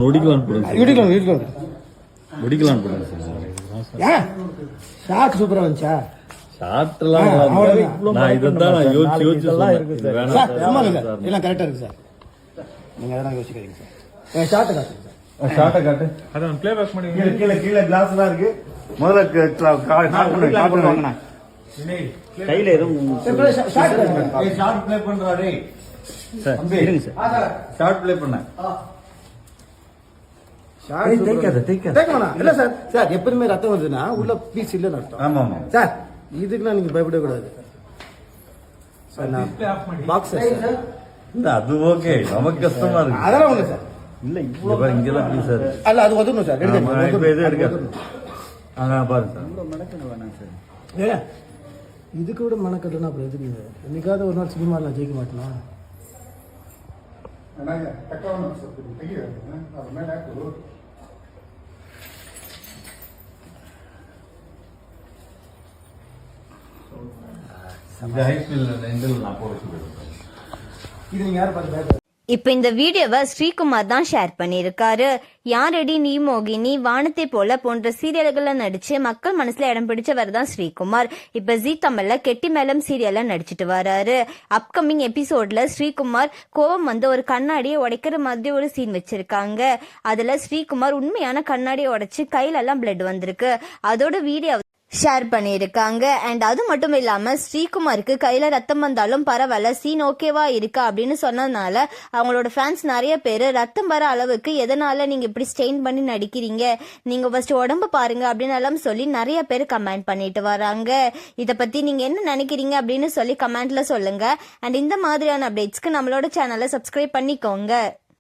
ஒடிக்கலாம் போடுங்க ஒடிக்கலாம் போடுங்க ஏன் ஷாட் சூப்பரா வந்துச்சா? ஷாட்லாம் நான் இதான் நான் யோசிச்சு சார் சும்மா இல்ல எல்லாம் கரெக்டா இருக்கு சார். நீங்க அதெல்லாம் யோசிக்காதீங்க சார். ஷாட்டை காட்டுங்க சார். ஷாட்டை காட்டு. அதான் ப்ளே பேக் பண்ணி கீழே கிளாஸ்லாம் இருக்கு. முதல்ல வாங்கண்ணா கையில எதுவும் ஷாட் ப்ளே பண்றாரு சார். இருங்க சார். ஷாட் ப்ளே பண்ண இல்ல சார். சார் எப்பவுமே ரத்தம் வருதுன்னா உள்ள பீஸ் இல்லன்னு அர்த்தம். ஆமா ஆமா சார் இதுக்கெல்லாம் நீங்க பயப்படவே கூடாது சார். நான் பாக்ஸ் இல்ல அது ஓகே நமக்கு கஷ்டமா இருக்கு. அதெல்லாம் ஒண்ணு சார். இல்ல இவ்வளவு இங்கெல்லாம் ப்ளீஸ் சார். அல்ல அது ஒதுணும் சார். இப்ப எது எடுக்காது. அங்க பாருங்க சார். மடக்கணும் வேணாம் சார். ஏ இதுக்கு விட மனக்கட்டுனா அப்புறம் எதுக்கு? என்னைக்காவது ஒரு நாள் சினிமாவில் நான் ஜெயிக்க மாட்டேனா? இந்த ஹைஸ்கூல்ல நான் போட சொல்லுவேன். இது நீங்க யாரை பார்த்து இப்ப இந்த வீடியோவை ஸ்ரீகுமார் தான் ஷேர் பண்ணியிருக்காரு. யாரடி நீ மோகினி, வானத்தை போல போன்ற சீரியல்கள்ல நடிச்சு மக்கள் மனசுல இடம் பிடிச்சவர் தான் ஸ்ரீகுமார். இப்ப ஜீ தமிழ்ல கெட்டி மேளம் சீரியல்ல நடிச்சிட்டு வராரு. அப்கமிங் எபிசோட்ல ஸ்ரீகுமார் கோவம் வந்து ஒரு கண்ணாடியை உடைக்கிற மாதிரி ஒரு சீன் வச்சிருக்காங்க. அதுல ஸ்ரீகுமார் உண்மையான கண்ணாடியை உடைச்சு கையில எல்லாம் பிளட் வந்திருக்கு. அதோட வீடியோ ஷேர் பண்ணியிருக்காங்க. அண்ட் அது மட்டும் இல்லாம ஸ்ரீகுமாருக்கு கையில ரத்தம் வந்தாலும் பரவாயில்ல, சீன் ஓகேவா இருக்கா அப்படின்னு சொன்னதுனால அவங்களோட ஃபேன்ஸ் நிறைய பேர் ரத்தம் வர அளவுக்கு எதனால நீங்க இப்படி ஸ்டெயின் பண்ணி நடிக்கிறீங்க, நீங்க ஃபர்ஸ்ட் உடம்பு பாருங்க அப்படின்னு எல்லாம் சொல்லி நிறைய பேர் கமெண்ட் பண்ணிட்டு வராங்க. இதை பத்தி நீங்க என்ன நினைக்கிறீங்க அப்படின்னு சொல்லி கமெண்ட்ல சொல்லுங்க. அண்ட் இந்த மாதிரியான அப்டேட்ஸ்க்கு நம்மளோட சேனலை சப்ஸ்கிரைப் பண்ணிக்கோங்க.